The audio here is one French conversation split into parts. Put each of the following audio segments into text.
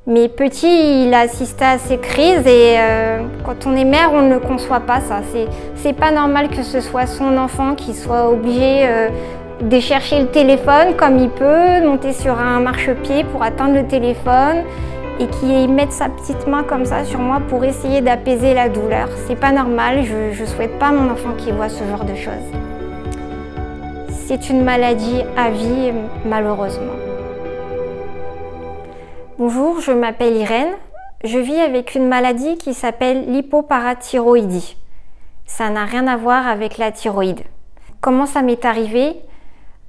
Mais petit, il a assisté à ces crises et quand on est mère, on ne conçoit pas ça. C'est pas normal que ce soit son enfant qui soit obligé de chercher le téléphone comme il peut, monter sur un marchepied pour atteindre le téléphone et qu'il mette sa petite main comme ça sur moi pour essayer d'apaiser la douleur. C'est pas normal, je souhaite pas à mon enfant qu'il voit ce genre de choses. C'est une maladie à vie, malheureusement. Bonjour, je m'appelle Irène. Je vis avec une maladie qui s'appelle l'hypoparathyroïdie. Ça n'a rien à voir avec la thyroïde. Comment ça m'est arrivé?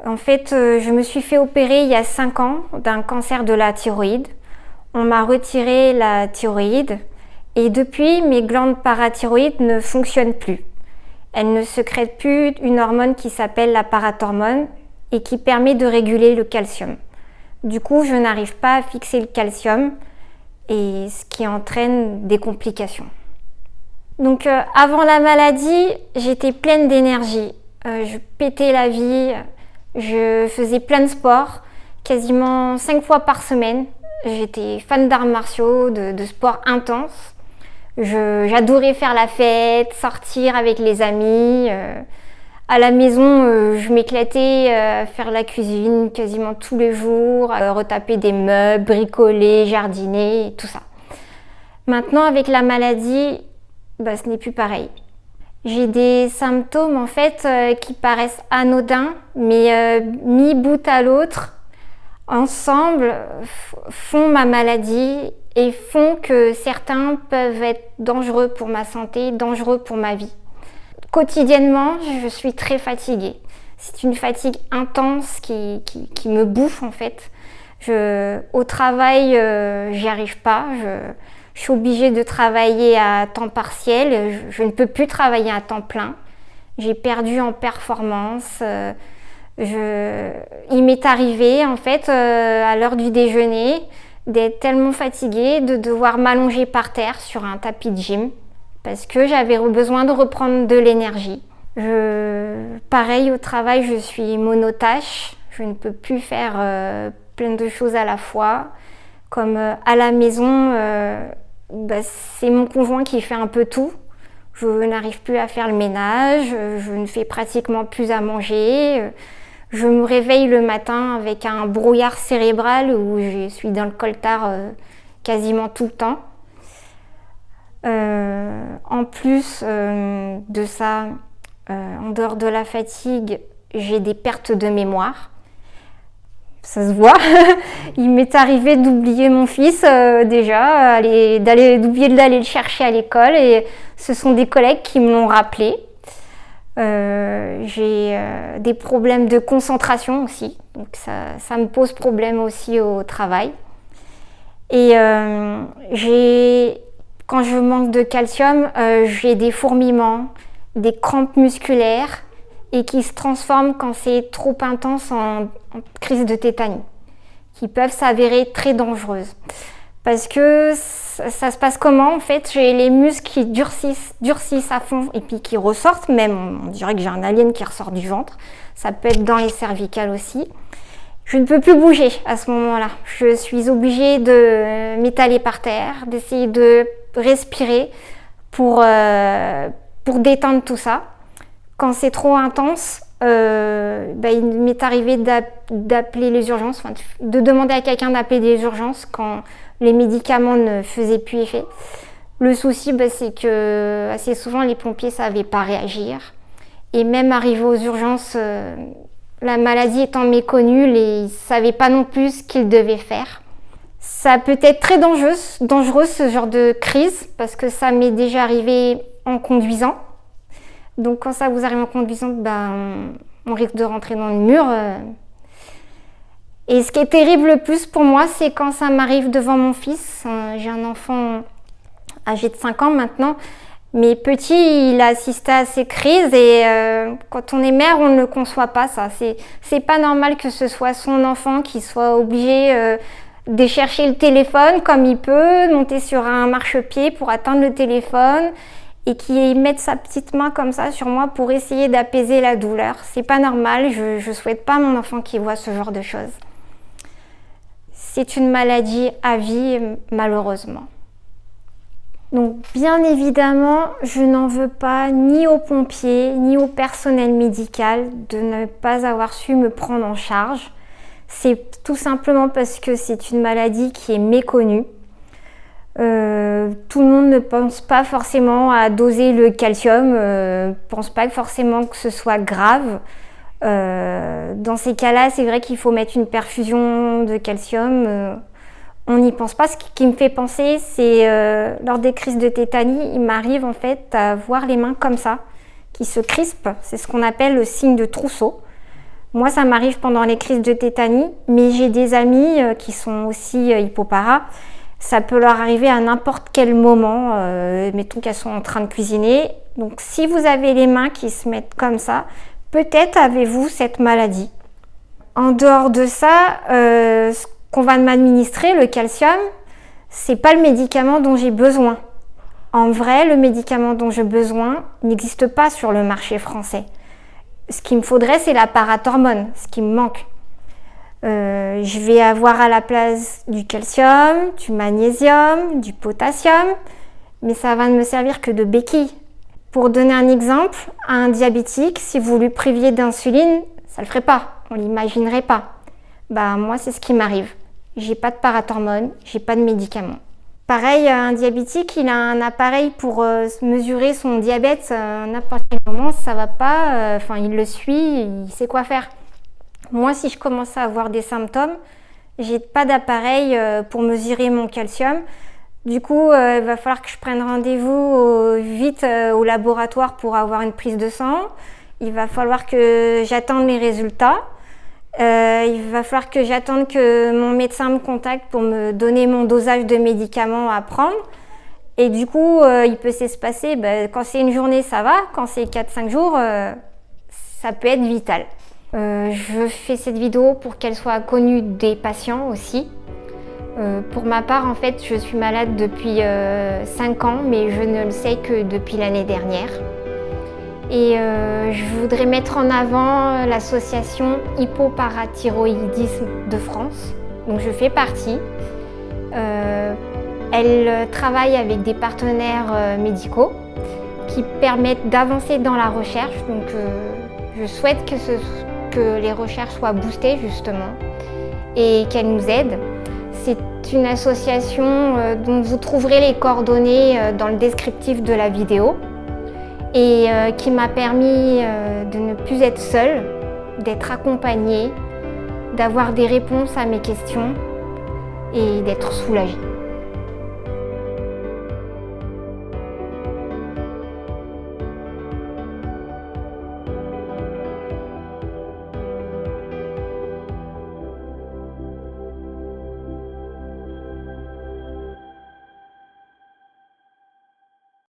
En fait, je me suis fait opérer il y a 5 ans d'un cancer de la thyroïde. On m'a retiré la thyroïde et depuis, mes glandes parathyroïdes ne fonctionnent plus. Elles ne sécrètent plus une hormone qui s'appelle la parathormone et qui permet de réguler le calcium. Du coup, je n'arrive pas à fixer le calcium et ce qui entraîne des complications. Donc avant la maladie, j'étais pleine d'énergie. Je pétais la vie, je faisais plein de sports, quasiment 5 fois par semaine. J'étais fan d'arts martiaux, de sports intenses. J'adorais faire la fête, sortir avec les amis. À la maison, je m'éclatais à faire la cuisine quasiment tous les jours, retaper des meubles, bricoler, jardiner, tout ça. Maintenant, avec la maladie, ce n'est plus pareil. J'ai des symptômes en fait qui paraissent anodins, mais mis bout à l'autre, ensemble, font ma maladie et font que certains peuvent être dangereux pour ma santé, dangereux pour ma vie. Quotidiennement, je suis très fatiguée. C'est une fatigue intense qui me bouffe en fait. Au travail, j'y arrive pas. Je suis obligée de travailler à temps partiel. Je ne peux plus travailler à temps plein. J'ai perdu en performance. Il m'est arrivé en fait à l'heure du déjeuner d'être tellement fatiguée de devoir m'allonger par terre sur un tapis de gym parce que j'avais besoin de reprendre de l'énergie. Pareil au travail, je suis monotâche. Je ne peux plus faire plein de choses à la fois. Comme à la maison, c'est mon conjoint qui fait un peu tout. Je n'arrive plus à faire le ménage, je ne fais pratiquement plus à manger. Je me réveille le matin avec un brouillard cérébral où je suis dans le coltard quasiment tout le temps. En plus de ça, en dehors de la fatigue, j'ai des pertes de mémoire. Ça se voit. Il m'est arrivé d'oublier mon fils déjà, d'oublier d'aller le chercher à l'école et ce sont des collègues qui me l'ont rappelé. J'ai des problèmes de concentration aussi, donc ça me pose problème aussi au travail. Et quand je manque de calcium, j'ai des fourmillements, des crampes musculaires et qui se transforment quand c'est trop intense en crise de tétanie, qui peuvent s'avérer très dangereuses. Parce que ça se passe comment en fait? J'ai les muscles qui durcissent à fond et puis qui ressortent même. On dirait que j'ai un alien qui ressort du ventre. Ça peut être dans les cervicales aussi. Je ne peux plus bouger à ce moment-là. Je suis obligée de m'étaler par terre, d'essayer de respirer pour détendre tout ça. Quand c'est trop intense, il m'est arrivé d'appeler les urgences, de demander à quelqu'un d'appeler les urgences quand les médicaments ne faisaient plus effet. Le souci, c'est que assez souvent les pompiers ne savaient pas réagir. Et même arrivé aux urgences, la maladie étant méconnue, ils ne savaient pas non plus ce qu'ils devaient faire. Ça peut être très dangereux ce genre de crise, parce que ça m'est déjà arrivé en conduisant. Donc quand ça vous arrive en conduisant, on risque de rentrer dans le mur. Et ce qui est terrible le plus pour moi, c'est quand ça m'arrive devant mon fils. J'ai un enfant âgé de 5 ans maintenant, mais petit, il a assisté à ces crises et quand on est mère, on ne conçoit pas ça. C'est pas normal que ce soit son enfant qui soit obligé de chercher le téléphone comme il peut, monter sur un marchepied pour atteindre le téléphone et qui mette sa petite main comme ça sur moi pour essayer d'apaiser la douleur. C'est pas normal, je souhaite pas à mon enfant qui voit ce genre de choses. c'est une maladie à vie, malheureusement. Donc bien évidemment, je n'en veux pas ni aux pompiers, ni au personnel médical de ne pas avoir su me prendre en charge. C'est tout simplement parce que c'est une maladie qui est méconnue. Tout le monde ne pense pas forcément à doser le calcium, ne pense pas forcément que ce soit grave. Dans ces cas-là, c'est vrai qu'il faut mettre une perfusion de calcium. On n'y pense pas. Ce qui me fait penser, c'est lors des crises de tétanie, il m'arrive en fait à voir les mains comme ça, qui se crispent. C'est ce qu'on appelle le signe de trousseau. Moi, ça m'arrive pendant les crises de tétanie, mais j'ai des amis qui sont aussi hypoparas. Ça peut leur arriver à n'importe quel moment, mettons qu'elles sont en train de cuisiner. Donc si vous avez les mains qui se mettent comme ça, peut-être avez-vous cette maladie. En dehors de ça, ce qu'on va m'administrer, le calcium, c'est pas le médicament dont j'ai besoin. En vrai, le médicament dont j'ai besoin n'existe pas sur le marché français. Ce qu'il me faudrait, c'est la parathormone, ce qui me manque. Je vais avoir à la place du calcium, du magnésium, du potassium, mais ça va ne me servir que de béquille. Pour donner un exemple, à un diabétique, si vous lui priviez d'insuline, ça le ferait pas, on l'imaginerait pas. Moi, c'est ce qui m'arrive. J'ai pas de parathormone, j'ai pas de médicaments. Pareil, un diabétique, il a un appareil pour mesurer son diabète à n'importe quel moment, ça va pas, il le suit, il sait quoi faire. Moi, si je commence à avoir des symptômes, j'ai pas d'appareil pour mesurer mon calcium. Du coup, il va falloir que je prenne rendez-vous vite au laboratoire pour avoir une prise de sang. Il va falloir que j'attende les résultats. Il va falloir que j'attende que mon médecin me contacte pour me donner mon dosage de médicaments à prendre. Et du coup, il peut se passer, quand c'est une journée, ça va. Quand c'est 4-5 jours, ça peut être vital. Je fais cette vidéo pour qu'elle soit connue des patients aussi. Pour ma part, en fait, je suis malade depuis 5 ans, mais je ne le sais que depuis l'année dernière. Et je voudrais mettre en avant l'association Hypoparathyroïdisme de France, dont je fais partie. Elle travaille avec des partenaires médicaux qui permettent d'avancer dans la recherche. Donc, je souhaite que les recherches soient boostées justement et qu'elles nous aident. C'est une association dont vous trouverez les coordonnées dans le descriptif de la vidéo et qui m'a permis de ne plus être seule, d'être accompagnée, d'avoir des réponses à mes questions et d'être soulagée.